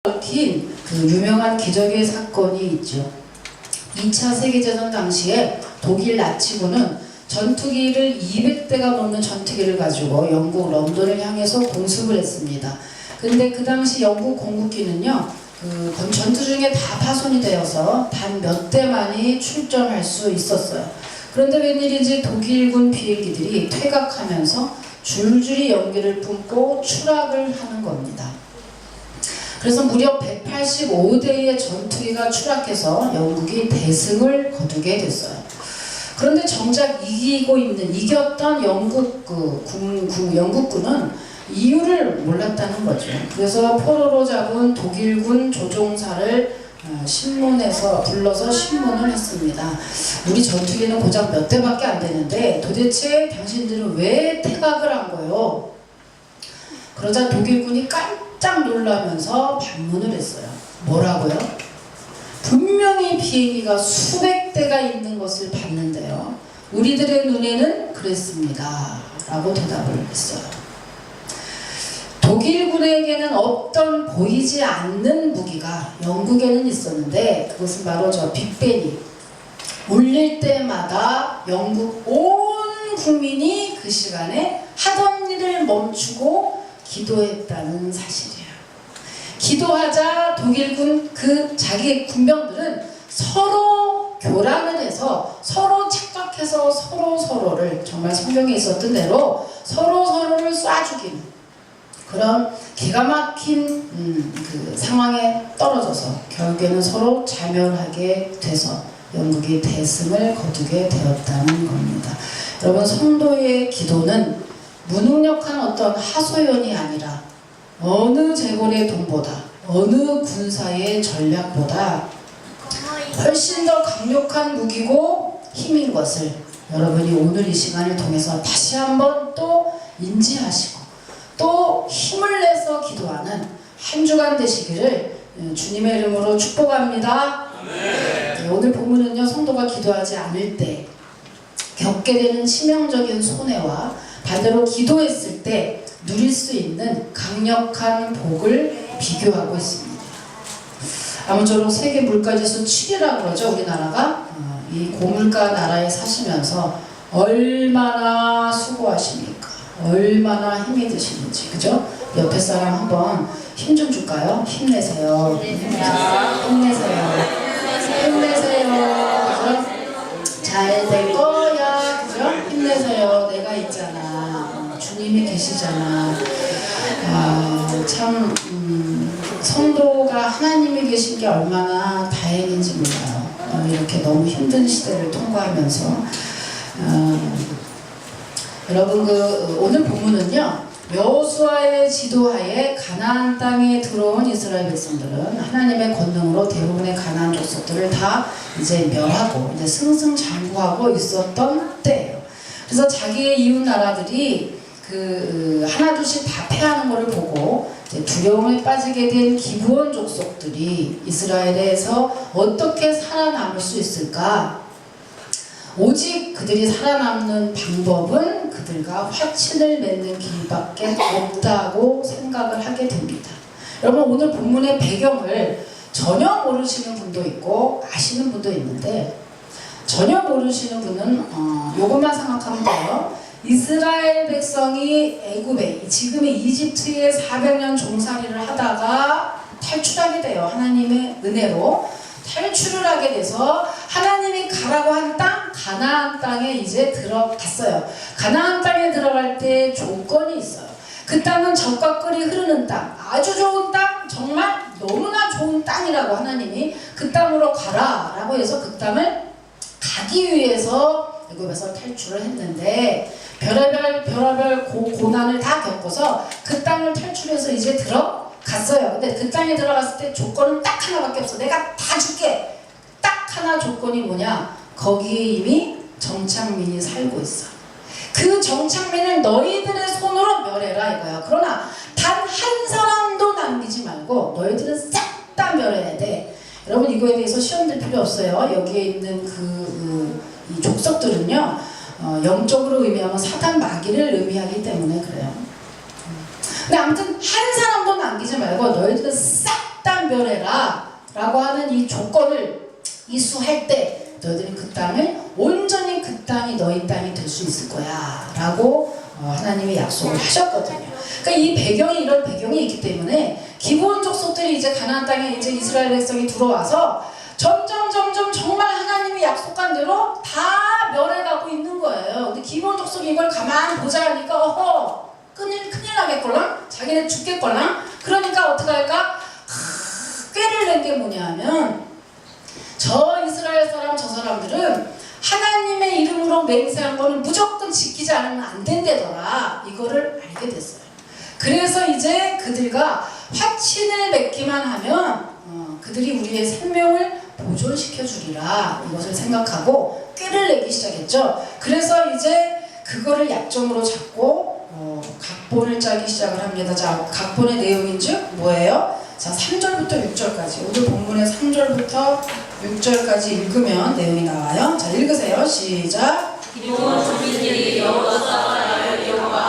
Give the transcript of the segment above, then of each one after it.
얽힌 그 유명한 기적의 사건이 있죠. 2차 세계대전 당시에 독일 나치군은 전투기를 200대가 넘는 전투기를 가지고 영국 런던을 향해서 공습을 했습니다. 근데 그 당시 영국 공군기는요, 그 전투 중에 다 파손이 되어서 단 몇 대만이 출전할 수 있었어요. 그런데 웬일인지 독일군 비행기들이 퇴각하면서 줄줄이 연기를 뿜고 추락을 하는 겁니다. 그래서 무려 185대의 전투기가 추락해서 영국이 대승을 거두게 됐어요. 그런데 정작 이겼던 영국군은 이유를 몰랐다는 거죠. 그래서 포로로 잡은 독일군 조종사를 신문에서 불러서 신문을 했습니다. 우리 전투기는 고작 몇 대밖에 안 되는데 도대체 당신들은 왜 퇴각을 한 거예요? 그러자 독일군이 깜짝 놀라면서 반문을 했어요. 뭐라고요? 분명히 비행기가 수백 대가 있는 것을 봤는데요, 우리들의 눈에는 그랬습니다 라고 대답을 했어요. 독일군에게는 없던 보이지 않는 무기가 영국에는 있었는데, 그것은 바로 저 빅벤이 울릴 때마다 영국 온 국민이 그 시간에 하던 일을 멈추고 기도했다는 사실이에요. 기도하자 독일군 자기 군병들은 서로 교란을 해서 서로 착각해서 서로를, 정말 성경에 있었던 대로 서로를 쏴 죽이는 그런 기가 막힌 그 상황에 떨어져서 결국에는 서로 자멸하게 돼서 영국이 대승을 거두게 되었다는 겁니다. 여러분, 성도의 기도는 무능력한 어떤 하소연이 아니라 어느 재벌의 돈보다, 어느 군사의 전략보다 훨씬 더 강력한 무기고 힘인 것을 여러분이 오늘 이 시간을 통해서 다시 한번 또 인지하시고 또 힘을 내서 기도하는 한 주간 되시기를 주님의 이름으로 축복합니다. 네, 오늘 본문은요, 성도가 기도하지 않을 때 겪게 되는 치명적인 손해와 반대로 기도했을 때 누릴 수 있는 강력한 복을 비교하고 있습니다. 아무쪼록 세계 물가지수 7위라고 그러죠, 우리나라가. 이 고물가 나라에 사시면서 얼마나 수고하십니까? 얼마나 힘이 드시는지, 그죠? 옆에 사람 한번 힘 좀 줄까요? 힘내세요. 힘내세요. 그죠? 잘 될 거야. 그죠? 힘내세요. 내가 있잖아. 주님이 계시잖아. 참 성도가 하나님이 계신 게 얼마나 다행인지 몰라요. 이렇게 너무 힘든 시대를 통과하면서 여러분, 오늘 본문은요, 여호수아의 지도하에 가나안 땅에 들어온 이스라엘 백성들은 하나님의 권능으로 대부분의 가나안 족속들을 다 이제 멸하고 이제 승승장구하고 있었던 때예요. 그래서 자기의 이웃 나라들이 하나둘씩 다 패하는 것을 보고 이제 두려움에 빠지게 된 기브온 족속들이 이스라엘에서 어떻게 살아남을 수 있을까? 오직 그들이 살아남는 방법은 그들과 화친을 맺는 길밖에 없다고 생각을 하게 됩니다. 여러분, 오늘 본문의 배경을 전혀 모르시는 분도 있고 아시는 분도 있는데, 전혀 모르시는 분은 요것만 생각하면 돼요. 이스라엘 백성이 애굽에, 지금의 이집트에 400년 종살이를 하다가 탈출하게 돼요. 하나님의 은혜로 탈출을 하게 돼서 하나님이 가라고 한 땅, 가나안 땅에 이제 들어갔어요. 가나안 땅에 들어갈 때 조건이 있어요. 그 땅은 젖과 꿀이 흐르는 땅, 아주 좋은 땅, 정말 너무나 좋은 땅이라고 하나님이 그 땅으로 가라 라고 해서 그 땅을 가기 위해서 애굽에서 탈출을 했는데, 별의별 고난을 다 겪어서 그 땅을 탈출해서 이제 들어갔어요. 근데 그 땅에 들어갔을 때 조건은 딱 하나밖에 없어. 내가 다 줄게. 딱 하나 조건이 뭐냐? 거기에 이미 정착민이 살고 있어. 그 정착민을 너희들의 손으로 멸해라 이거야. 그러나 단 한 사람도 남기지 말고 너희들은 싹 다 멸해야 돼. 여러분, 이거에 대해서 시험 들 필요 없어요. 여기에 있는 이 족속들은요, 영적으로 의미하면 사탄 마귀를 의미하기 때문에 그래요. 근데 아무튼 한 사람도 남기지 말고 너희들은 싹 다 멸해라 라고 하는 이 조건을 이수할 때 너희들이 그 땅을 온전히 그 땅이 너희 땅이 될 수 있을 거야 라고 하나님이 약속을 하셨거든요. 그러니까 이 배경이 이런 배경이 있기 때문에 기본 족속들이 이제 가나안 땅에 이제 이스라엘 백성이 들어와서 점점 정말 하나님이 약속한 대로 다 멸해가고 있는 거예요. 근데 기본 족속이 이걸 가만히 보자 하니까 큰일 나겠걸랑? 자기네 죽겠걸랑? 그러니까 어떡할까? 꾀를 낸 게 뭐냐 하면 저 이스라엘 사람 저 사람들은 하나님의 이름으로 맹세한 거는 무조건 지키지 않으면 안 된다더라. 이거를 알게 됐어요. 그래서 이제 그들과 화친을 맺기만 하면 그들이 우리의 생명을 보존시켜 주리라 이것을 생각하고 꾀를 내기 시작했죠. 그래서 이제 그거를 약점으로 잡고 각본을 짜기 시작을 합니다. 자, 각본의 내용인 즉 뭐예요? 자, 3절부터 6절까지 오늘 본문의 3절부터 6절까지 읽으면 내용이 나와요. 자, 읽으세요. 시작. 기드온 주민들이 여호와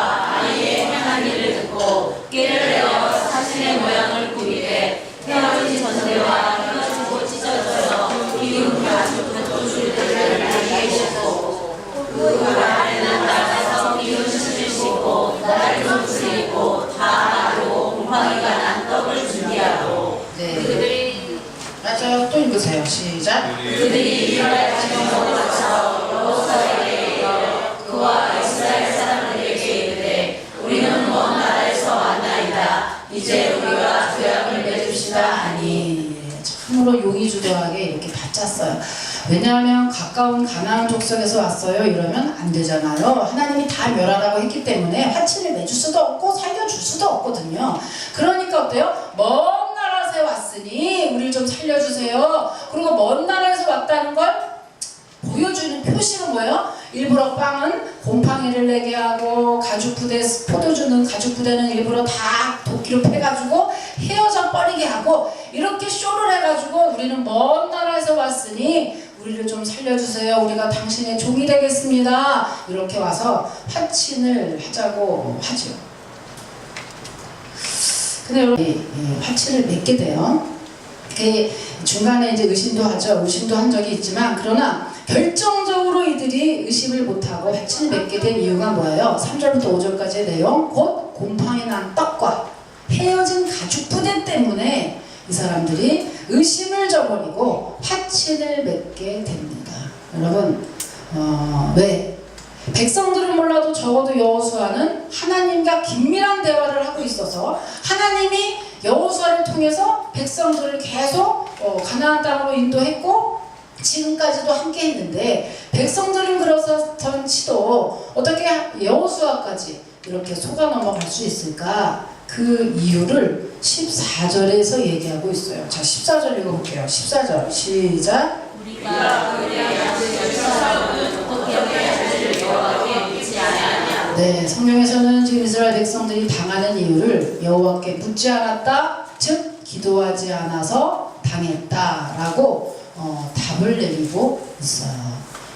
아이의 행한 일을 듣고 꾀를 내어 사신의 모양을 구입해 헤어진 전대와 헤어지고 찢어져서 비운 가죽줄들을 나에게 싣고 그 안에는 나가서 비운 신을 싣고 나를 부리고 다 나르고 곰팡이가 난 떡을 준비하고 그들이 맞아요. 또 읽으세요. 시작. 그들이 이스라엘 지명으로 맞춰 여호수아에게 이르러 그와 이스라엘 사람들에게 이르되 우리는 먼 나라에서 왔나이다. 이제 우리가 조약을 맺읍시다 하니. 참으로 용의주도하게 이렇게 다 짰어요. 왜냐하면 가까운 가나안 족속에서 왔어요 이러면 안 되잖아요. 하나님이 다 멸하라고 했기 때문에 화친을 맺을 수도 없고 살려줄 수도 없거든요. 그러니까 어때요? 먼 나라에서 왔으니 우리를 좀 살려주세요. 그리고 먼 나라에서 왔다는 걸 보여주는 표시는 뭐예요? 일부러 빵은 곰팡이를 내게 하고 가죽부대 포도주는 가죽부대는 일부러 다 도끼로 패가지고 헤어져 버리게 하고 이렇게 쇼를 해가지고 우리는 먼 나라에서 왔으니 우리를 좀 살려주세요. 우리가 당신의 종이 되겠습니다. 이렇게 와서 화친을 하자고 하죠. 근데 여러분 화친을 맺게 돼요. 중간에 이제 의심도 하죠. 의심도 한 적이 있지만 그러나 결정적으로 이들이 의심을 못하고 화친을 맺게 된 이유가 뭐예요? 3절부터 5절까지의 내용 곧 곰팡이 난 떡과 헤어진 가죽 부대 때문에 이 사람들이 의심을 저버리고 화친을 맺게 됩니다. 여러분 왜? 백성들은 몰라도 적어도 여호수아는 하나님과 긴밀한 대화를 하고 있어서 하나님이 여호수아를 통해서 백성들을 계속 가나안 땅으로 인도했고 지금까지도 함께 했는데 백성들은 그렇던 치도 어떻게 여호수아까지 이렇게 속아 넘어갈 수 있을까? 그 이유를 14절에서 얘기하고 있어요. 자, 14절 읽어볼게요. 14절 시작. 우리가 그들의 열사람은 어떻게 할지를 여호와께 묻지 아니하냐. 네, 성경에서는 지금 이스라엘 백성들이 당하는 이유를 여호와께 묻지 않았다, 즉 기도하지 않아서 당했다라고 답을 내리고 있어요.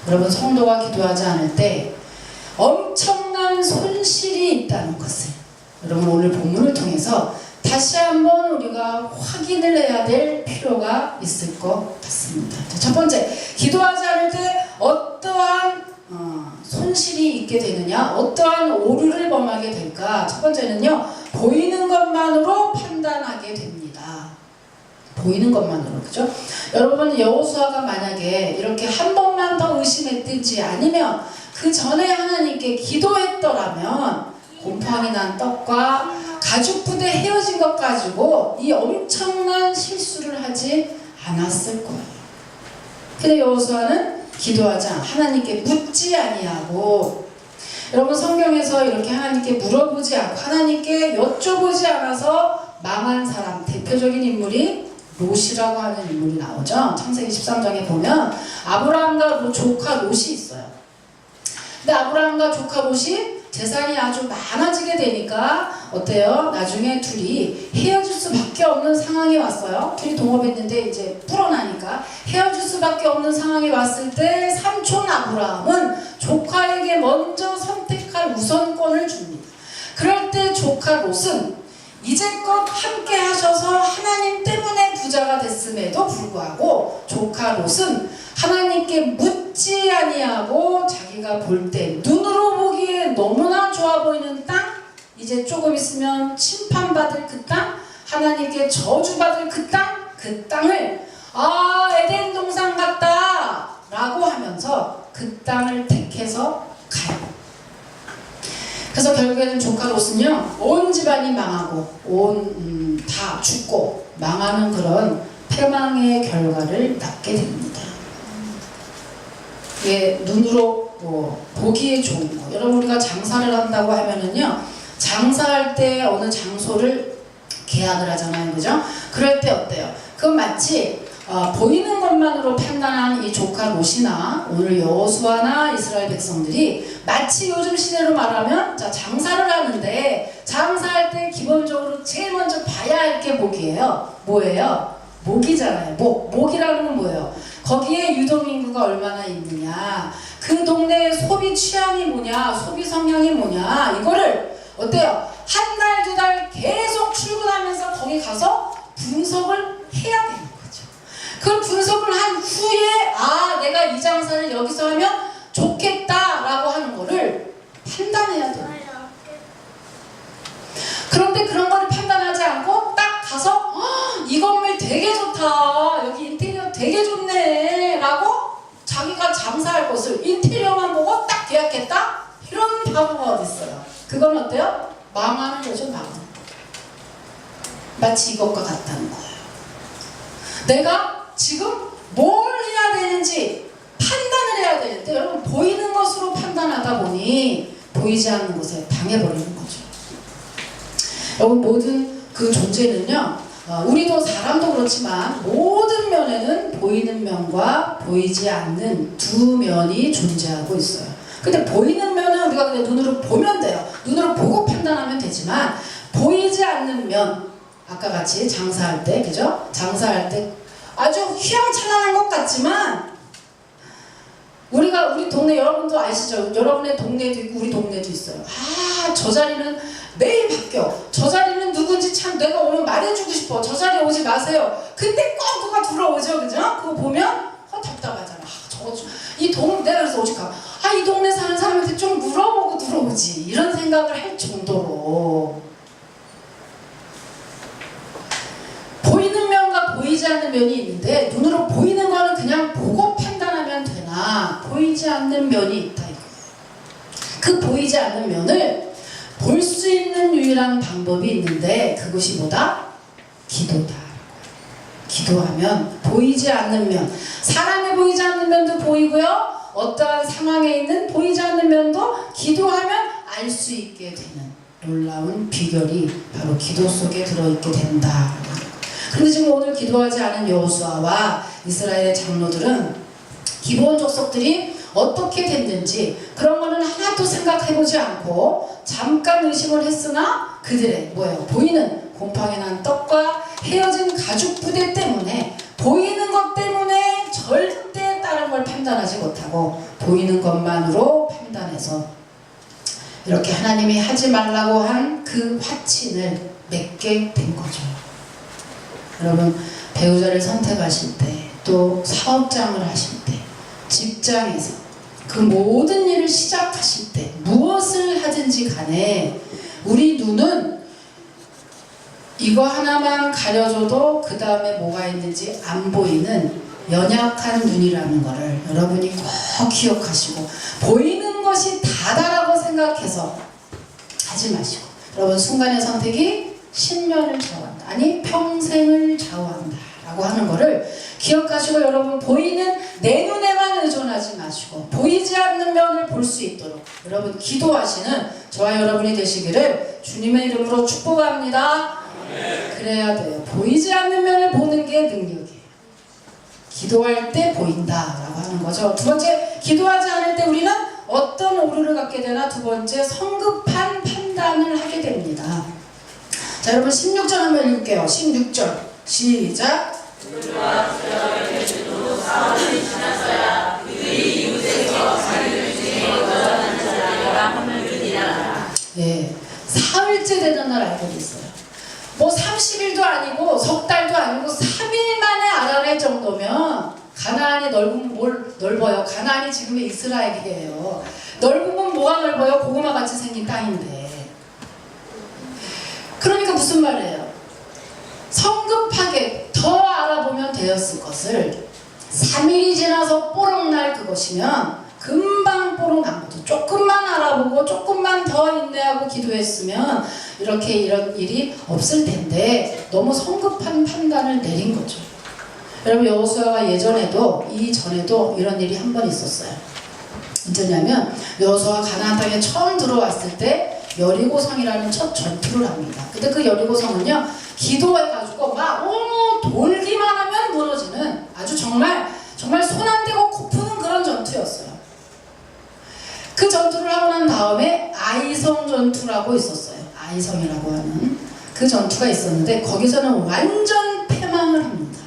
여러분, 성도가 기도하지 않을 때 엄청난 손실이 있다는 것을 여러분 오늘 본문을 통해서 다시 한번 우리가 확인을 해야 될 필요가 있을 것 같습니다. 첫 번째, 기도하지 않을 때 어떠한 손실이 있게 되느냐, 어떠한 오류를 범하게 될까? 첫 번째는요, 보이는 것만으로 판단하게 됩니다. 보이는 것만으로, 그죠? 여러분, 여호수아가 만약에 이렇게 한 번만 더 의심했든지 아니면 그 전에 하나님께 기도했더라면 곰팡이 난 떡과 가죽부대 헤어진 것 가지고 이 엄청난 실수를 하지 않았을 거예요. 근데 여호수아는 기도하지 않아 하나님께 묻지 아니하고, 여러분 성경에서 이렇게 하나님께 물어보지 않고 하나님께 여쭤보지 않아서 망한 사람 대표적인 인물이 롯이라고 하는 인물이 나오죠. 창세기 13장에 보면 아브라함과 조카 롯이 있어요. 근데 아브라함과 조카 롯이 재산이 아주 많아지게 되니까 어때요? 나중에 둘이 헤어질 수밖에 없는 상황이 왔어요. 둘이 동업했는데 이제 불어나니까 헤어질 수밖에 없는 상황이 왔을 때 삼촌 아브라함은 조카에게 먼저 선택할 우선권을 줍니다. 그럴 때 조카 롯은 이제껏 함께 하셔서 하나님 때문에 부자가 됐음에도 불구하고 조카 롯은 하나님께 묻지 아니하고 자기가 볼 때 눈으로 보기에 너무나 좋아 보이는 땅, 이제 조금 있으면 심판받을 그 땅, 하나님께 저주받을 그 땅을 에덴 동산 같다 라고 하면서 그 땅을 택해서 가요. 그래서 결국에는 조카 롯은요, 온 집안이 망하고 다 죽고 망하는 그런 패망의 결과를 낳게 됩니다. 예, 눈으로 보기에 좋은 거. 여러분, 우리가 장사를 한다고 하면은요, 장사할 때 어느 장소를 계약을 하잖아요, 그죠? 그럴 때 어때요? 그건 마치 보이는 것만으로 판단한 이 조카 롯이나 오늘 여호수아나 이스라엘 백성들이 마치 요즘 시대로 말하면, 자, 장사를 하는데 장사할 때 기본적으로 제일 먼저 봐야 할 게 목이에요. 뭐예요? 목이잖아요. 목이라는 건 뭐예요? 거기에 유동인구가 얼마나 있느냐, 그 동네의 소비 취향이 뭐냐, 소비 성향이 뭐냐, 이거를 어때요? 한 달, 두 달 계속 출근하면서 거기 가서 분석을 해야 되는 거죠. 그걸 분석을 한 후에 내가 이 장사를 여기서 하면 좋겠다라고 하는 거를 판단해야 돼요. 그런데 그런 거를 판단하지 않고 딱 가서 이 건물 되게 좋다, 여기 인테리어 되게 좋네 라고 자기가 장사할 곳을 인테리어만 보고 딱 계약했다? 이런 바보가 어딨어요. 그건 어때요? 망하는 거죠, 망하는. 마치 이것과 같다는 거예요. 내가 지금 뭘 해야 되는지 판단을 해야 되는데, 여러분, 보이는 것으로 판단하다 보니 보이지 않는 것에 당해버리는 거죠. 여러분, 모든 그 존재는요, 우리도 사람도 그렇지만 모든 면에는 보이는 면과 보이지 않는 두 면이 존재하고 있어요. 근데 보이는 면은 우리가 그냥 눈으로 보면 돼요. 눈으로 보고 판단하면 되지만, 보이지 않는 면, 아까 같이 장사할 때, 그죠? 장사할 때 아주 휘황찬란한 것 같지만, 우리 동네, 여러분도 아시죠? 여러분의 동네도 있고 우리 동네도 있어요. 저 자리는 매일 바뀌어. 저 자리는 누군지 참 내가 오늘 말해주고 싶어. 저 자리에 오지 마세요. 근데 꼭 누가 들어오죠, 그죠? 그거 보면 답답하잖아. 내가 그래서 오직하. 이 동네 사는 사람한테 좀 물어보고 들어오지. 이런 생각을 할 정도로 보이는 면과 보이지 않는 면이 있는데, 눈으로 보이는 거는 그냥 보고 판단하면 되나, 보이지 않는 면이 있다 이거예요. 그 보이지 않는 면을 볼 수 있는 유일한 방법이 있는데, 그것이 뭐다? 기도다. 기도하면 보이지 않는 면, 사람의 보이지 않는 면도 보이고요, 어떠한 상황에 있는 보이지 않는 면도 기도하면 알 수 있게 되는 놀라운 비결이 바로 기도 속에 들어있게 된다. 그런데 지금 오늘 기도하지 않은 여호수아와 이스라엘의 장로들은 기본 족속들이 어떻게 됐는지 그런 거는 하나도 생각해보지 않고 잠깐 의심을 했으나, 그들의 보이는 곰팡이 난 떡과 헤어진 가죽 부대 때문에, 보이는 것 때문에 절대 다른 걸 판단하지 못하고 보이는 것만으로 판단해서 이렇게 하나님이 하지 말라고 한 그 화친을 맺게 된 거죠. 여러분, 배우자를 선택하실 때, 또 사업장을 하실 때, 직장에서 그 모든 일을 시작하실 때, 무엇을 하든지 간에 우리 눈은 이거 하나만 가려줘도 그 다음에 뭐가 있는지 안 보이는 연약한 눈이라는 거를 여러분이 꼭 기억하시고, 보이는 것이 다다라고 생각해서 하지 마시고, 여러분, 순간의 선택이 10년을 좌우한다, 아니 평생을 좌우한다 라고 하는 거를 기억하시고, 여러분, 보이는 내 눈에만 의존하지 마시고 보이지 않는 면을 볼 수 있도록 여러분 기도하시는 저와 여러분이 되시기를 주님의 이름으로 축복합니다. 그래야 돼요. 보이지 않는 면을 보는 게 능력이에요. 기도할 때 보인다라고 하는 거죠. 두 번째, 기도하지 않을 때 우리는 어떤 오류를 갖게 되나? 두 번째, 성급한 판단을 하게 됩니다. 자, 여러분 16절 한번 읽을게요. 16절 시작. 예, 사흘째 되는 날 알고 있어요. 뭐 30일도 아니고 석 달도 아니고 3일 만에 알아낼 정도면 가나안이 넓어요. 가나안이 지금의 이스라엘이에요. 넓으면 뭐가 넓어요? 고구마같이 생긴 땅인데. 그러니까 무슨 말이에요? 성급하게 더 알아보면 되었을 것을 3일이 지나서 뽀록 날 그것이면 금방 뽀록 난 거죠. 조금만 알아보고 조금만 더 인내하고 기도했으면 이렇게 이런 일이 없을 텐데 너무 성급한 판단을 내린 거죠. 여러분 여호수아가 예전에도 이전에도 이런 일이 한 번 있었어요. 언제냐면 여호수아가 가나안 땅에 처음 들어왔을 때 여리고성이라는 첫 전투를 합니다. 근데 그 여리고성은요 기도해가지고 막 돌기만 하면 무너지는 아주 정말 손 안 대고 코 푸는 그런 전투였어요. 그 전투를 하고 난 다음에 아이성 전투라고 있었어요. 아이성이라고 하는 그 전투가 있었는데 거기서는 완전 패망을 합니다.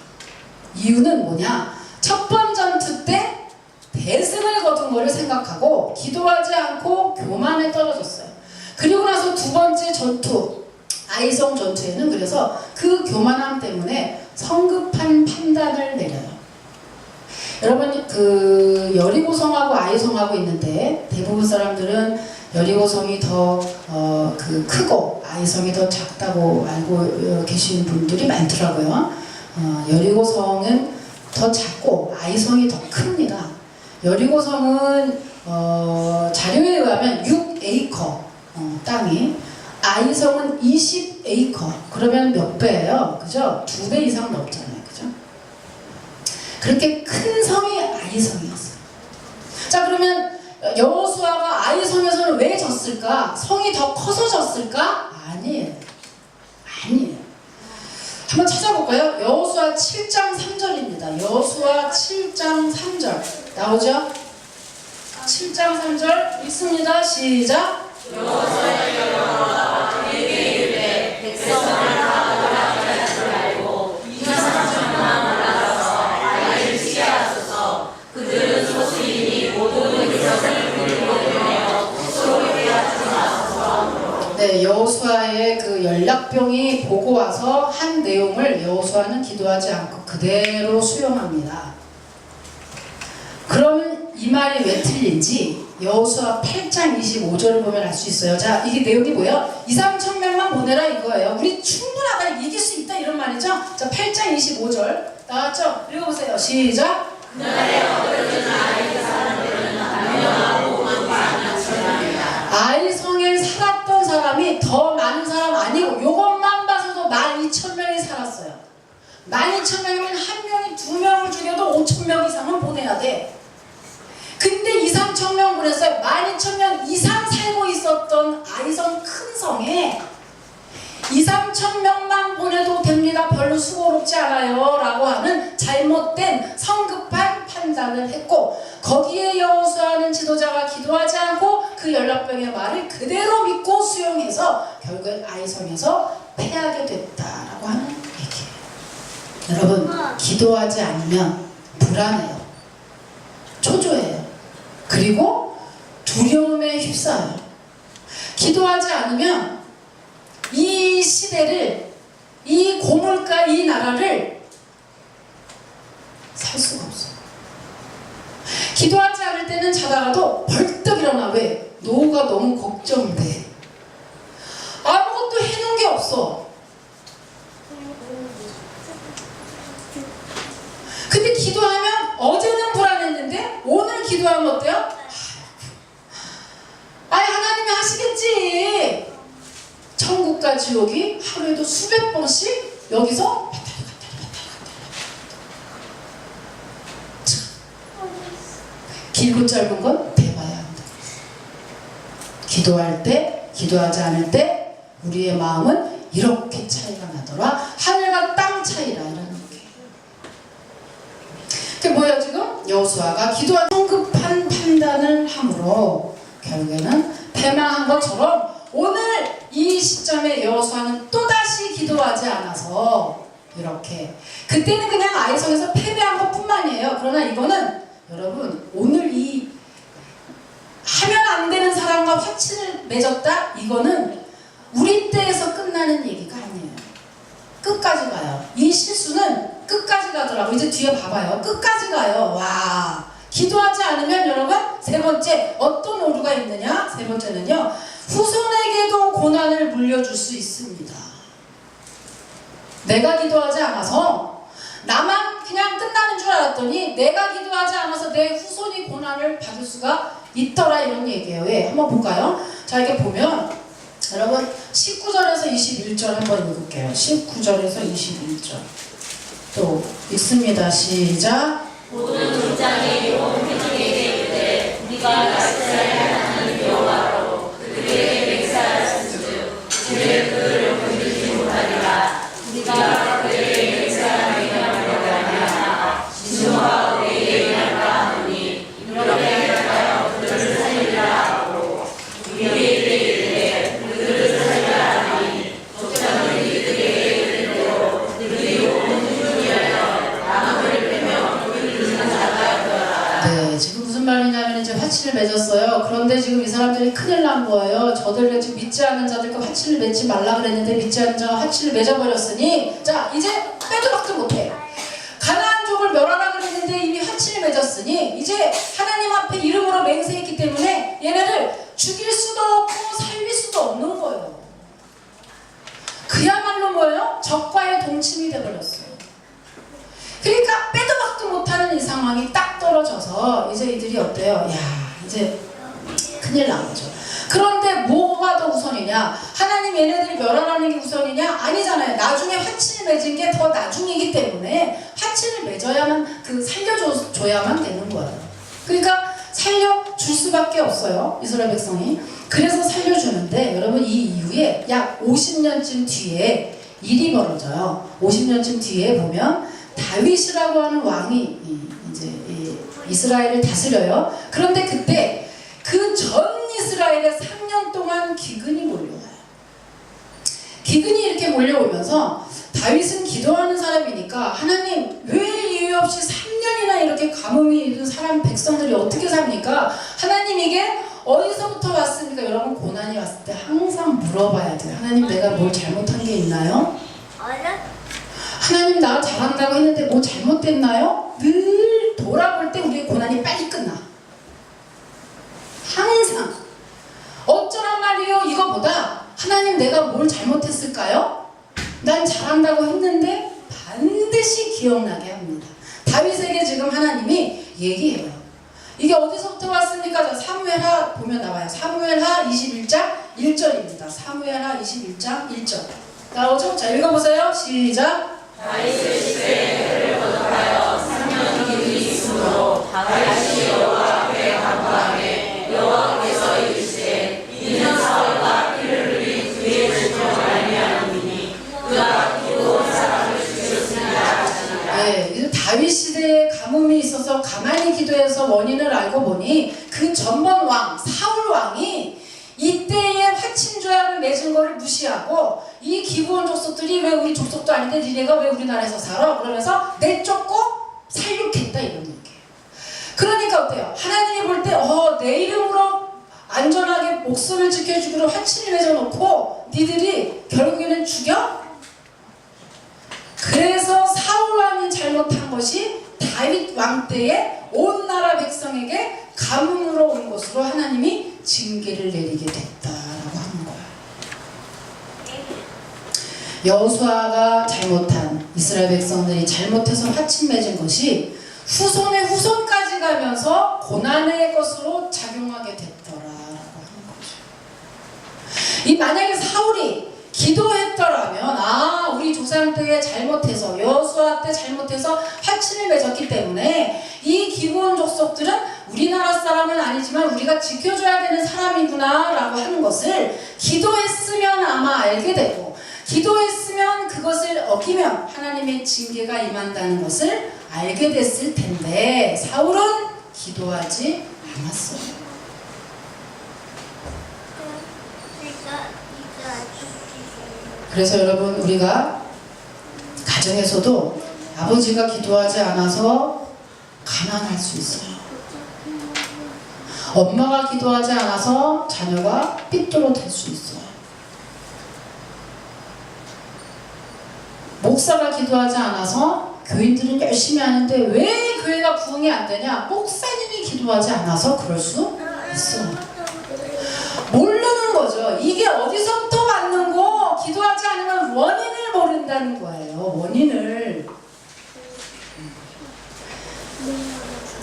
이유는 뭐냐? 첫 번 전투 때 대승을 거둔 거를 생각하고 기도하지 않고 교만에 떨어졌어요. 그리고 나서 두 번째 전투 아이성 전투에는 그래서 그 교만함 때문에 성급한 판단을 내려요. 여러분 그 여리고성하고 아이성하고 있는데 대부분 사람들은 여리고성이 더 크고 아이성이 더 작다고 알고 계신 분들이 많더라고요. 여리고성은 더 작고 아이성이 더 큽니다. 여리고성은 자료에 의하면 6에이커 땅이, 아이성은 20에이커. 그러면 몇 배예요? 그죠? 2배 이상 넘잖아요. 그죠? 그렇게 큰 성이 아이성이었어요. 자, 그러면 여호수아가 아이성에서는 왜 졌을까? 성이 더 커서 졌을까? 아니에요. 한번 찾아볼까요? 여호수아 7장 3절입니다. 여호수아 7장 3절 나오죠? 7장 3절 읽습니다. 시작. 여호수아의 여호와가 그에게 이르되 백성을 다 하지 말고 2,300만 올라가서 아이를 치게 하소서. 그들은 소수이니 모든 백성을 그리로 보내어 스스로 회개하지 마소서. 네, 여호수아의 그 연락병이 보고 와서 한 내용을 여호수아는 기도하지 않고 그대로 수용합니다. 그러면 이 말이 왜 틀린지 여호수아 8장 25절을 보면 알 수 있어요. 자, 이게 내용이 뭐예요? 2,300만 보내라 이거예요. 우리 충분하다, 이길 수 있다 이런 말이죠. 자, 8장 25절 나왔죠? 읽어보세요. 시작. 그날에 얻어진 아이의 사람들은 단명하고 많습니다. 아이성에 살았던 사람이 더 많은 사람 아니고 요것만 봐서도 12,000명이 살았어요. 12,000명이면 한 명이 2명을 죽여도 5,000명 이상은 보내야 돼. 근데 2,3,000명 보냈어요. 12,000명 이상 살고 있었던 아이성 큰 성에 2,3,000명만 보내도 됩니다. 별로 수고롭지 않아요 라고 하는 잘못된 성급한 판단을 했고, 거기에 여호수아는 지도자가 기도하지 않고 그 연락병의 말을 그대로 믿고 수용해서 결국 아이성에서 패하게 됐다라고 하는 얘기예요. 여러분, 기도하지 않으면 불안해요. 초조해요. 그리고 두려움에 휩싸여요. 기도하지 않으면 이 시대를, 이 고물가, 이 나라를 살 수가 없어요. 기도하지 않을 때는 자다가도 벌떡 일어나. 왜? 노후가 너무 걱정돼. 아무것도 해놓은 게 없어. 근데 기도하면 어제는 불안했는데 오늘 기도하면 어때요? 아이, 하나님이 하시겠지. 천국과 지옥이 하루에도 수백 번씩 여기서 길고 짧은 건 대봐야 한다. 기도할 때, 기도하지 않을 때 우리의 마음은 이렇게 차이가 나더라. 하늘과 땅 차이라. 이런 얘기예요. 그게 뭐예요? 지금 여호수아가 기도한 성급한 판단을 함으로 결국에는 패망한 것처럼 오늘 이 시점에 여호수아는 또다시 기도하지 않아서 이렇게, 그때는 그냥 아이성에서 패배한 것 뿐만이에요. 그러나 이거는 여러분, 오늘 이 하면 안 되는 사람과 확신을 맺었다? 이거는 우리 때에서 끝나는 얘기가 아니에요. 끝까지 가요. 이 실수는 끝까지 가더라고. 이제 뒤에 봐봐요. 끝까지 가요. 와, 기도하지 않으면 여러분, 세 번째 어떤 오류가 있느냐? 세 번째는요, 후손에게도 고난을 물려줄 수 있습니다. 내가 기도하지 않아서 나만 그냥 끝나는 줄 알았더니 내가 기도하지 않아서 내 후손이 고난을 받을 수가 있더라, 이런 얘기예요. 왜? 한번 볼까요? 자, 이렇게 보면 여러분 19절에서 21절 한번 읽을게요. 19절에서 21절 또 읽습니다. 시작. 모든 문장이 온 회중에게 이르되 우리가 이스라엘 하나님 여호와로 그들에게 맹세하였은즉 그들의 그를 건드리지 못하리라. 우리가 그들에게 맹세하는 명령을 아니하나 진노와 우리에게 일어날까 하노니 이렇게 하여 그들을 살리라 하고 우리에게 이르되 그들을 살리라 하니 족장은 이들에게 이르는 대로 그들이 온 회중이하여 나무를 빼며 그들을 자가하더라. 네, 지금 무슨 말이냐면 이제 화친을 맺었어요. 그런데 지금 이 사람들이 큰일 난 거예요. 저들 지금 믿지 않는 자들과 화친을 맺지 말라 그랬는데 믿지 않는 자와 화친을 맺어버렸으니, 자, 이제 빼도 박도 못해. 가나안족을 멸하라 그랬는데 이미 화친을 맺었으니 이제 하나님 앞에 이름으로 맹세했기 때문에 얘네를 죽일 수도 없고 살릴 수도 없는 거예요. 그야말로 뭐예요? 적과의 동침이 돼버렸어요. 그러니까 빼도 박도 못하는 이 상황이 딱 떨어져서 이제 이들이 어때요? 야, 이제 큰일 난 거죠. 그런데 뭐가 더 우선이냐? 하나님 얘네들이 멸하라는 게 우선이냐? 아니잖아요. 나중에 화친을 맺은 게 더 나중이기 때문에 화친을 맺어야만, 살려줘야만 되는 거예요. 그러니까 살려줄 수밖에 없어요, 이스라엘 백성이. 그래서 살려주는데 여러분, 이 이후에 약 50년쯤 뒤에 일이 벌어져요. 50년쯤 뒤에 보면 다윗이라고 하는 왕이 이제 이스라엘을 다스려요. 그런데 그때 그 전 이스라엘에 3년 동안 기근이 몰려와요. 기근이 이렇게 몰려오면서 다윗은 기도하는 사람이니까 하나님, 왜 이유 없이 3년이나 이렇게 가뭄이 있는 사람 백성들이 어떻게 삽니까? 하나님, 이게 어디서부터 왔습니까? 여러분, 고난이 왔을 때 항상 물어봐야 돼요. 하나님, 내가 뭘 잘못한 게 있나요? 하나님, 나 잘한다고 했는데 뭐 잘못됐나요? 늘 돌아볼 때 우리의 고난이 빨리 끝나. 항상. 어쩌란 말이에요? 이거보다 하나님, 내가 뭘 잘못했을까요? 난 잘한다고 했는데 반드시 기억나게 합니다. 다윗에게 지금 하나님이 얘기해요. 이게 어디서부터 왔습니까? 자, 사무엘하 보면 나와요. 사무엘하 21장 1절입니다. 사무엘하 21장 1절. 나오죠? 자, 읽어보세요. 시작. 다윗의 집에 그를 거듭하여 3년 기근이 있으므로 다윗이 여호와 앞에 간구하매 여호와께서 이르시되 이는 사울과 피를 흘린 그의 죽음을 알미하노니 그가 기도한 사람을 죽였습니다. 네, 이 다윗 시대에 가뭄이 있어서 가만히 기도해서 원인을 알고 보니 그 전번 왕 사울 왕이 이때에 화친조약을 맺은 거를 무시하고, 이 기브온 족속들이 왜 우리 족속도 아닌데 니네가 왜 우리나라에서 살아? 그러면서 내쫓고 살육했다, 이런 얘기예요. 그러니까 어때요? 하나님이 볼 때 내 이름으로 안전하게 목숨을 지켜주기로 화친을 맺어놓고 니들이 결국에는 죽여? 그래서 사울 왕이 잘못한 것이 다윗 왕 때에 온 나라 백성에게 가뭄으로 온 것으로 하나님이 징계를 내리게 됐다라고 하는 거예요. 여호수아가 잘못한, 이스라엘 백성들이 잘못해서 화친 맺은 것이 후손의 후손까지 가면서 고난의 것으로 작용하게 됐더라라고 하는 거죠. 이 만약에 사울이 기도했더라면, 우리 조상 때에 잘못해서, 여호수아 때 잘못해서 화친을 맺었기 때문에 이 기브온 족속들은 우리나라 사람은 아니지만 우리가 지켜줘야 되는 사람이구나 라고 하는 것을 기도했으면 아마 알게 되고, 기도했으면 그것을 어기면 하나님의 징계가 임한다는 것을 알게 됐을 텐데, 사울은 기도하지 않았어요. 그래서 여러분, 우리가 가정에서도 아버지가 기도하지 않아서 가난할 수 있어요. 엄마가 기도하지 않아서 자녀가 삐뚤어질 수 있어요. 목사가 기도하지 않아서 교인들은 열심히 하는데 왜 교회가 부흥이 안 되냐? 목사님이 기도하지 않아서 그럴 수 있어. 모르는 거죠. 이게 어디서부터 왔는고 기도하지 않으면 원인을 모른다는 거예요. 원인을.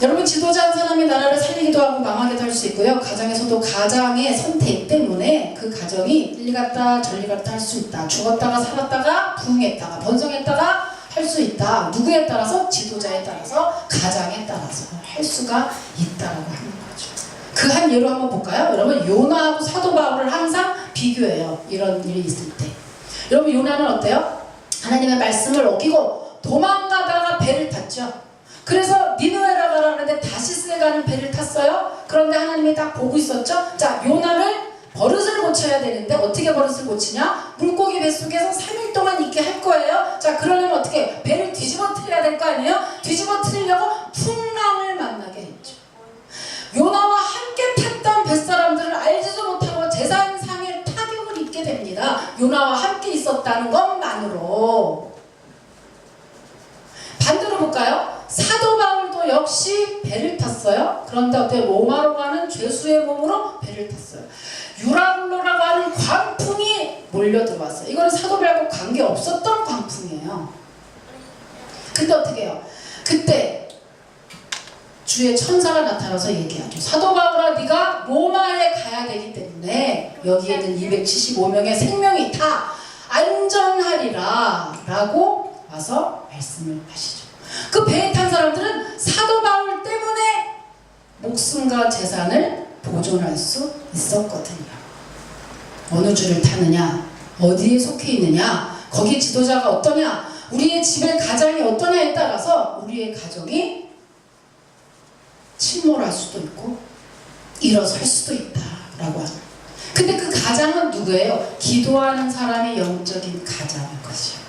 여러분, 지도자 한 사람이 나라를 살리기도 하고 망하기도 할 수 있고요. 가정에서도 가장의 선택 때문에 그 가정이 일리 갔다 저리 갔다 할 수 있다. 죽었다가 살았다가 부흥했다가 번성했다가 할 수 있다. 누구에 따라서? 지도자에 따라서, 가장에 따라서 할 수가 있다라고 하는 거죠. 그 한 예로 한번 볼까요? 여러분, 요나하고 사도 바울을 항상 비교해요. 이런 일이 있을 때. 여러분, 요나는 어때요? 하나님의 말씀을 어기고 도망가다가 배를 탔죠. 그래서 니느웨라 가라는데 다시스에 가는 배를 탔어요. 그런데 하나님이 딱 보고 있었죠. 자, 요나를 버릇을 고쳐야 되는데 어떻게 버릇을 고치냐? 물고기 뱃속에서 3일 동안 있게 할 거예요. 자, 그러려면 어떻게? 배를 뒤집어 트려야 될 거 아니에요? 뒤집어 트리려고 풍랑을 만나게 했죠. 요나와 함께 탔던 뱃사람들은 알지도 못하고 재산상의 타격을 입게 됩니다. 요나와 함께 있었다는 것만으로. 반대로 볼까요? 사도 바울도 역시 배를 탔어요. 그런데 어때요? 로마로 가는 죄수의 몸으로 배를 탔어요. 유라굴로라고 하는 광풍이 몰려 들어왔어요. 이거는 사도 바울하고 관계 없었던 광풍이에요. 근데 어떻게 해요? 그때 주의 천사가 나타나서 얘기하죠. 사도 바울아, 네가 로마에 가야 되기 때문에 여기에 있는 275명의 생명이 다 안전하리라 라고 와서 말씀을 하시죠. 그 배에 탄 사람들은 사도 바울 때문에 목숨과 재산을 보존할 수 있었거든요. 어느 주를 타느냐, 어디에 속해 있느냐, 거기 지도자가 어떠냐, 우리의 집의 가장이 어떠냐에 따라서 우리의 가정이 침몰할 수도 있고 일어설 수도 있다라고 합니다. 근데 그 가장은 누구예요? 기도하는 사람이 영적인 가장인 것이요.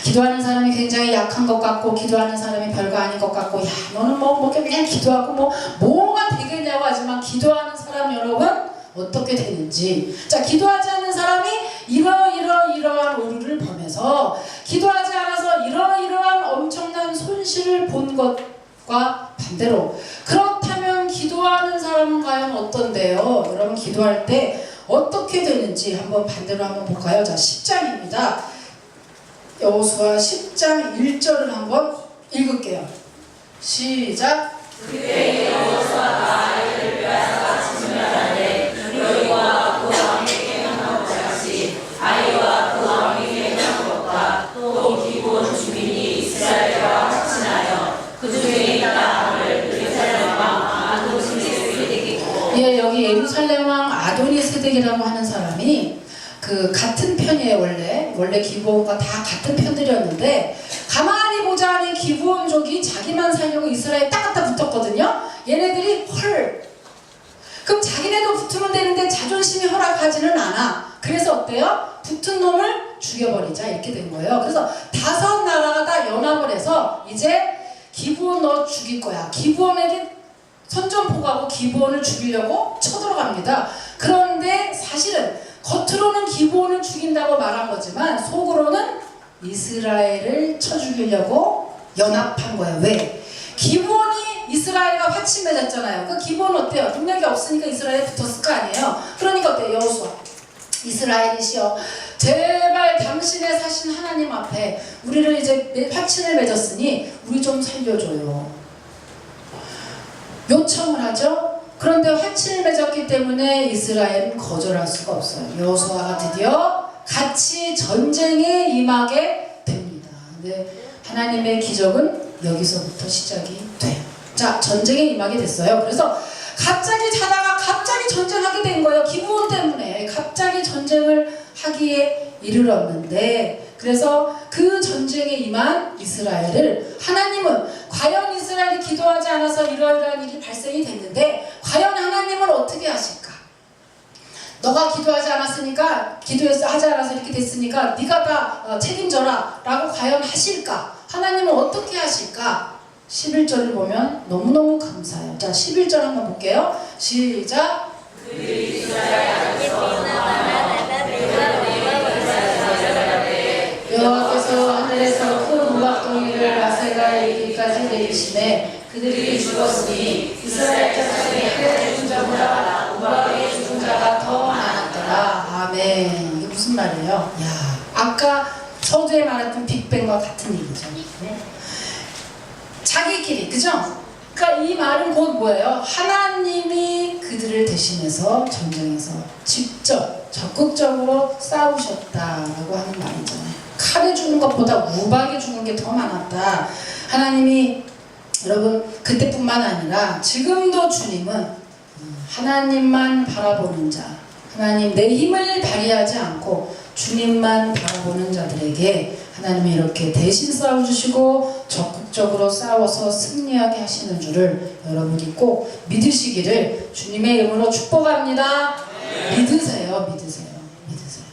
기도하는 사람이 굉장히 약한 것 같고, 기도하는 사람이 별거 아닌 것 같고, 야, 너는 뭐 그냥 기도하고 뭐가 되겠냐고 하지만, 기도하는 사람 여러분 어떻게 되는지. 자, 기도하지 않는 사람이 이러한 오류를 범해서, 기도하지 않아서 이러한 엄청난 손실을 본 것과 반대로, 그렇다면 기도하는 사람은 과연 어떤데요? 여러분, 기도할 때 어떻게 되는지 한번 반대로 한번 볼까요? 자, 10장입니다. 여호수아 10장 1절을 한번 읽을게요. 시작. 그때 여호수아가 아이를 빼앗아 진멸하되 너희와 그 왕에게 행한 것 같이 아이와 그 왕에게 행한 것과 또 기브온 주민이 이스라엘과 합친하여 그 중에 있다 함을 예루살렘 왕 아도니세덱이고. 예, 여기 예루살렘 왕 아도니세덱이라고 하는 사람이 그 같은 편이에요. 원래 기브온과 다 같은 편들이었는데, 가만히 보자니 기브온족이 자기만 살려고 이스라엘에 딱 갖다 붙었거든요. 얘네들이 그럼 자기네도 붙으면 되는데 자존심이 허락하지는 않아. 그래서 어때요? 붙은 놈을 죽여버리자 이렇게 된 거예요. 그래서 5 나라가 다 연합을 해서 이제 기브온 너 죽일 거야. 기브온에게 선전포고하고 기브온을 죽이려고 쳐들어갑니다. 그런데 사실은 겉으로는 기브온을 죽인다고 말한 거지만 속으로는 이스라엘을 쳐 죽이려고 연합한 거예요. 왜? 기브온이 이스라엘과 화친 맺었잖아요. 그 기브온은 어때요? 능력이 없으니까 이스라엘에 붙었을 거 아니에요. 그러니까 어때요? 여호수아, 이스라엘이시여, 제발 당신의 사신 하나님 앞에 우리를 이제 화친을 맺었으니 우리 좀 살려줘요. 요청을 하죠. 그런데 화친을 맺었기 때문에 이스라엘은 거절할 수가 없어요. 여호수아가 드디어 같이 전쟁에 임하게 됩니다. 근데 하나님의 기적은 여기서부터 시작이 돼요. 자, 전쟁에 임하게 됐어요. 그래서 갑자기 자다가 갑자기 전쟁하게 된 거예요. 기브온 때문에 갑자기 전쟁을 하기에 이르렀는데, 그래서 그 전쟁에 임한 이스라엘을 하나님은, 과연 이스라엘이 기도하지 않아서 이러이러한 일이 발생이 됐는데 과연 하나님은 어떻게 하실까? 너가 기도하지 않았으니까, 하지 않아서 이렇게 됐으니까 네가 다 책임져라 라고 과연 하실까? 하나님은 어떻게 하실까? 11절을 보면 너무너무 감사해요. 자, 11절 한번 볼게요. 시작. 그 이스라엘 안에서 적동이를 라셀가에 이르기까지 내리시매 그들이 죽었으니 이스라엘 자손이 할례 죽은 자보다 우박의 죽은 자가 더 많았더라. 아멘. 이게 무슨 말이에요? 야, 아까 서두에 말했던 빅뱅과 같은 얘기죠. 자기끼리, 그죠? 그러니까 이 말은 곧 뭐예요? 하나님이 그들을 대신해서 전쟁에서 직접 적극적으로 싸우셨다라고 하는 말이잖아요. 칼에 죽는 것보다 우박에 죽는 게 더 많았다. 하나님이 여러분 그때뿐만 아니라 지금도 주님은 하나님만 바라보는 자, 하나님 내 힘을 발휘하지 않고 주님만 바라보는 자들에게 하나님이 이렇게 대신 싸워주시고 적극적으로 싸워서 승리하게 하시는 줄을 여러분이 꼭 믿으시기를 주님의 이름으로 축복합니다. 믿으세요. 믿으세요. 믿으세요.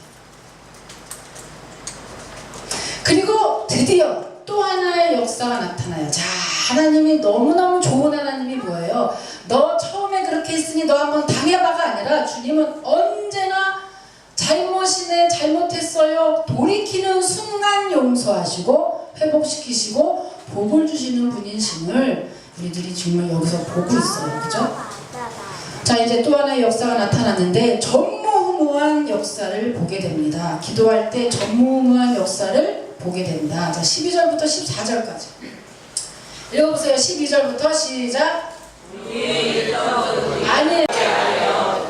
그리고 드디어 또 하나의 역사가 나타나요. 자, 하나님이 너무너무 좋은 하나님이 뭐예요? 너 처음에 그렇게 했으니 너 한번 당해봐가 아니라 주님은 언제나 잘못이네, 잘못했어요, 돌이키는 순간 용서하시고 회복시키시고 복을 주시는 분이심을 우리들이 정말 여기서 보고 있어요. 그죠? 자, 이제 또 하나의 역사가 나타났는데 전무후무한 역사를 보게 됩니다. 기도할 때 전무후무한 역사를 보게 된다. 자, 12절부터 14절까지 읽어보세요. 12절부터 시작. 아니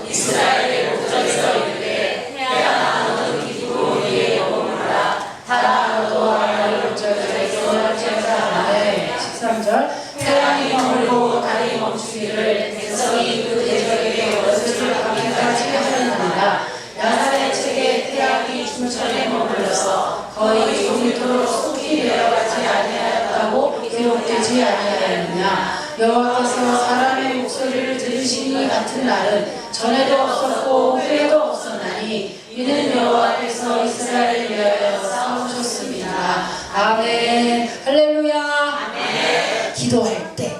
이스라엘의 목전에서 이르되 태양아 너는 기도 위에 머무르라. 달아 너도 하나님 목전에서 하나님. 13절 태양이 머물고 달이 멈추기를 백성이 그 대적에게 원수를 갚기까지 하였느니라. 야살의 책에 태양이 춘천에 머물러서 거의 종일토록 속히 내려가지 아니하였다고 기록되지 아니하였느냐. 여호와께서 사람의 목소리를 들으시니 같은 날은 전에도 없었고 후에도 없었나니 이는 여호와께서 이스라엘을 위하여 싸우셨습니다. 아멘. 할렐루야. 아멘. 기도할 때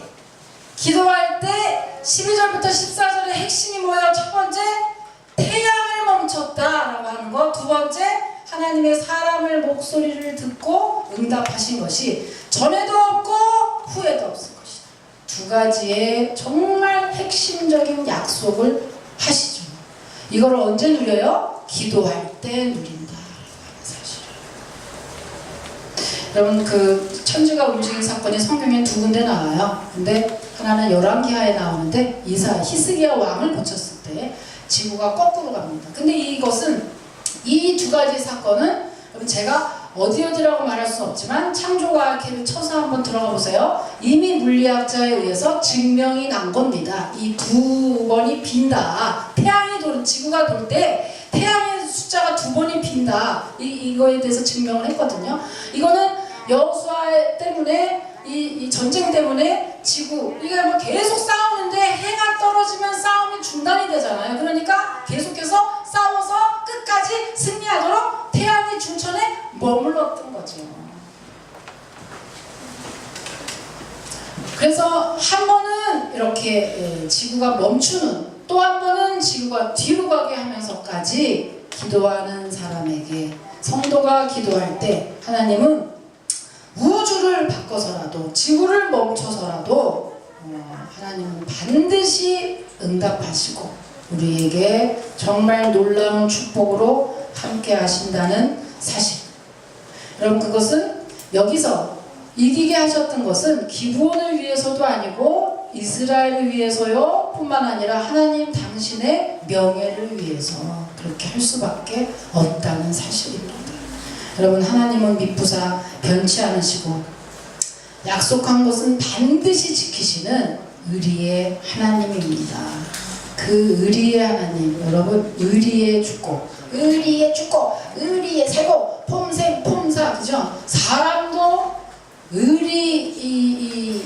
12절부터 14절의 핵심이 뭐예요? 첫 번째, 태양을 멈췄다라고 하는 것. 두 번째, 하나님의 사람의 목소리를 듣고 응답하신 것이 전에도 없고 후에도 없을 것이다. 두 가지의 정말 핵심적인 약속을 하시죠. 이걸 언제 누려요? 기도할 때 누린다. 여러분, 그 천지가 움직인 사건이 성경에 두 군데 나와요. 근데 하나는 열왕기하에 나오는데 히스기야 왕을 고쳤을 때 지구가 거꾸로 갑니다. 근데 이것은 이 두 가지 사건은 여러분 제가 어디라고 말할 수 없지만 창조과학회를 쳐서 한번 들어가 보세요. 이미 물리학자에 의해서 증명이 난 겁니다. 이 두 번이 빈다. 지구가 돌 때 태양의 숫자가 두 번이 빈다. 이거에 대해서 증명을 했거든요. 이거는 여호수아 때문에 이 전쟁 때문에 지구 이게 뭐 계속 싸우는데 해가 떨어지면 싸움이 중단이 되잖아요. 그러니까 계속해서 싸워서 끝까지 승리하도록 태양이 중천에 머물렀던 거죠. 그래서 한 번은 이렇게 지구가 멈추는, 또 한 번은 지구가 뒤로 가게 하면서까지 기도하는 사람에게, 성도가 기도할 때 하나님은 우주를 바꿔서라도 지구를 멈춰서라도 하나님은 반드시 응답하시고 우리에게 정말 놀라운 축복으로 함께 하신다는 사실. 여러분, 그것은 여기서 이기게 하셨던 것은 기브온을 위해서도 아니고 이스라엘을 위해서요 뿐만 아니라 하나님 당신의 명예를 위해서 그렇게 할 수밖에 없다는 사실입니다. 여러분, 하나님은 미쁘사 변치 않으시고 약속한 것은 반드시 지키시는 의리의 하나님입니다. 그 의리의 하나님, 여러분, 의리의 축복, 의리의 축복, 의리의 살고 폼생 폼사, 그죠? 사람도 의리가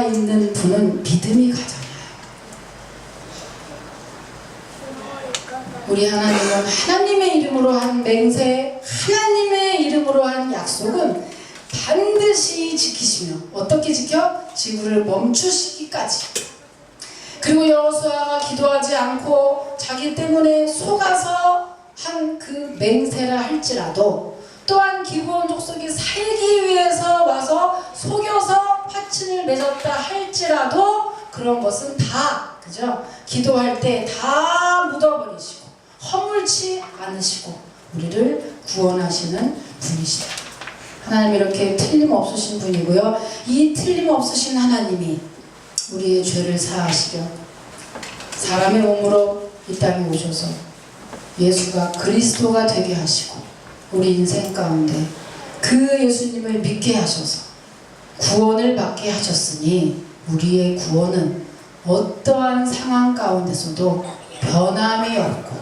있는 분은 믿음이 가잖아요. 우리 하나님은 하나님의 이름으로 한 맹세, 하나님의 이름으로 한 약속은 반드시 지키시며, 어떻게 지켜? 지구를 멈추시기까지. 그리고 여호수아가 기도하지 않고 자기 때문에 속아서 한 그 맹세라 할지라도, 또한 기브온 족속이 살기 관계를 맺었다 할지라도 그런 것은 다, 그죠? 기도할 때 다 묻어버리시고 허물지 않으시고 우리를 구원하시는 분이시다. 하나님 이렇게 틀림없으신 분이고요. 이 틀림없으신 하나님이 우리의 죄를 사하시려 사람의 몸으로 이 땅에 오셔서 예수가 그리스도가 되게 하시고 우리 인생 가운데 그 예수님을 믿게 하셔서 구원을 받게 하셨으니 우리의 구원은 어떠한 상황 가운데서도 변함이 없고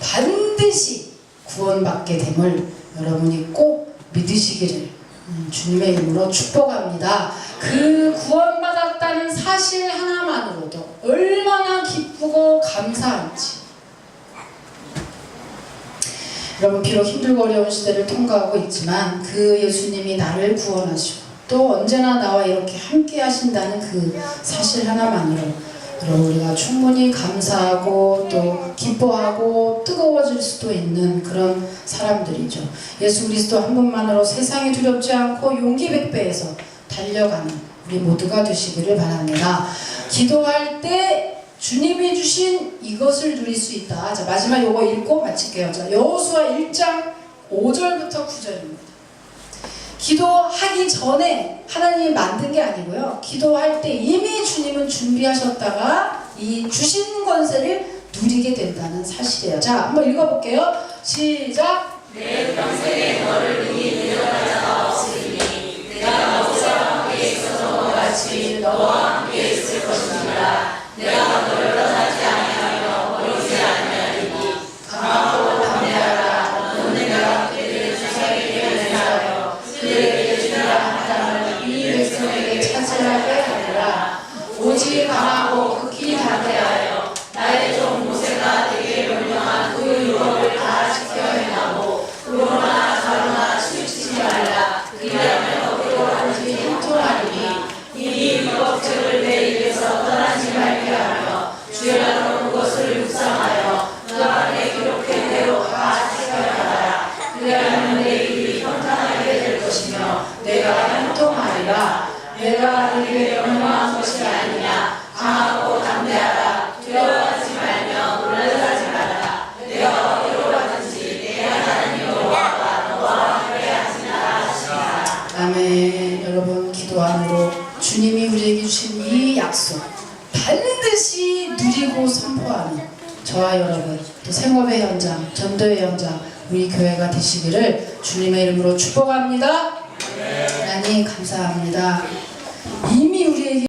반드시 구원받게 됨을 여러분이 꼭 믿으시기를 주님의 이름으로 축복합니다. 그 구원받았다는 사실 하나만으로도 얼마나 기쁘고 감사한지. 여러분 비록 힘들고 어려운 시대를 통과하고 있지만 그 예수님이 나를 구원하시고 또 언제나 나와 이렇게 함께 하신다는 그 사실 하나만으로 여러분 우리가 충분히 감사하고 또 기뻐하고 뜨거워질 수도 있는 그런 사람들이죠. 예수 그리스도 한 분만으로 세상이 두렵지 않고 용기 백배해서 달려가는 우리 모두가 되시기를 바랍니다. 기도할 때 주님이 주신 이것을 누릴 수 있다. 자, 마지막 요거 읽고 마칠게요. 자, 여호수아 1장 5절부터 9절입니다. 기도하기 전에 하나님이 만든 게 아니고요. 기도할 때 이미 주님은 준비하셨다가 이 주신 권세를 누리게 된다는 사실이에요. 자, 한번 읽어볼게요. 시작. 내 평생에 너를 능히 데려갈 자가 없으리니 내가 모세와 함께 있어서 같이 너와 함께 있을 것이니라. 내가 너를 떠나지 아니하며 버리지 아니하리니 강하고 담대하라. 너는 내가 그들의 주사에게 연애하여 그들에게 주라 한 땅을 이 백성에게 차지하게 하리라. 오직 강하고 극히 담대하여 나의 종 모세가 되게 명령한 그 율법을 다 지켜 행하고 의로나 가로나 치우치지 말라. 그리하면 어디로든지 형통하리니 이 율법책을 내 입에서 떠나지 말게 하며 주야로 그것을 묵상하여 그 안에 기록된 대로 다 지켜야 하라. 그리하면 내 입이 형통하게 될 것이며 내가 형통하리라. 내가 너에게 명령한 것이 아니냐. 강하고 담대하라. 두려워하지 말며 놀라지 말라. 내가 어디로 가든지 내 하나님 여호와가 너와 함께하시리라 하시니라. 아멘. 여러분 기도 안으로 주님이 우리에게 주신 이 약속 반드시 누리고 선포하는 저와 여러분 또 생업의 현장, 전도의 현장 우리 교회가 되시기를 주님의 이름으로 축복합니다. 하나님 감사합니다.